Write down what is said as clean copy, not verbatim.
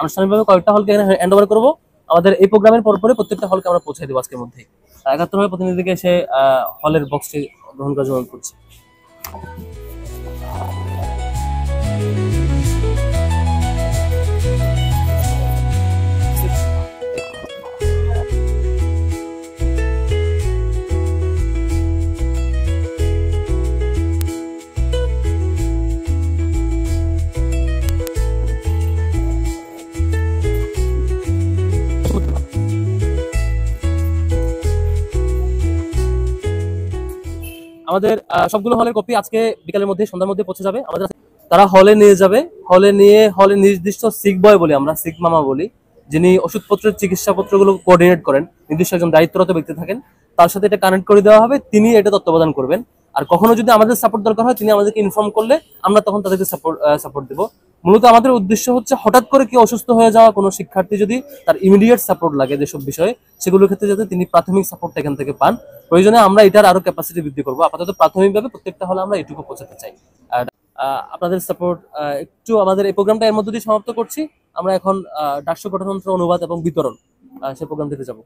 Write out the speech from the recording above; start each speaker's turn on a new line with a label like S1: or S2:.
S1: আনুষ্ঠানিকভাবে কয়েকটা হলকে এখানে হ্যান্ড ওভার করবো। আমাদের এই প্রোগ্রামের পরপরে প্রত্যেকটা হলকে আমরা পৌঁছে দেবো আজকের মধ্যেই। 71 হলের প্রতিনিধিকে এসে হলের বক্সটি গ্রহণ করার জন্য করছি। আমাদের সবগুলো হলের কপি আজকে বিকালের মধ্যে সন্ধ্যার মধ্যে পৌঁছে যাবে। আমাদের তারা হলে নিয়ে যাবে। হলে নির্দিষ্ট সিক বয় বলি, আমরা সিক মামা বলি, যিনি ওষুধপত্রের চিকিৎসাপত্রগুলো কোঅর্ডিনেট করেন, নির্দিষ্ট একজন দায়িত্বরত ব্যক্তি থাকেন, তার সাথে এটা কানেক্ট করে দেওয়া হবে। তিনি এটা তত্ত্বাবধান করবেন। আর কখনো যদি আমাদের সাপোর্ট দরকার হয় তিনি আমাদেরকে ইনফর্ম করলে আমরা তখন তাদেরকে সাপোর্ট দেবো। মূলত আমাদের উদ্দেশ্য হচ্ছে হঠাৎ করে কেউ অসুস্থ হয়ে যাওয়া কোনো শিক্ষার্থী যদি তার ইমিডিয়েট সাপোর্ট লাগে যেসব বিষয়ে, সেগুলোর ক্ষেত্রে যাতে তিনি প্রাথমিক সাপোর্টটা এখান থেকে পান। প্রয়োজনে আমরা এটার আরো ক্যাপাসিটি বৃদ্ধি করবো। আপাতত প্রাথমিকভাবে প্রত্যেকটা হলে আমরা এটুকু পৌঁছাতে চাই। আর আপনাদের সাপোর্ট একটু আমাদের এই প্রোগ্রামটা এর মধ্যে দিয়ে সমাপ্ত করছি। আমরা এখন ডাকসু গঠনতন্ত্র অনুবাদ এবং বিতরণ সে প্রোগ্রাম দিতে যাবো।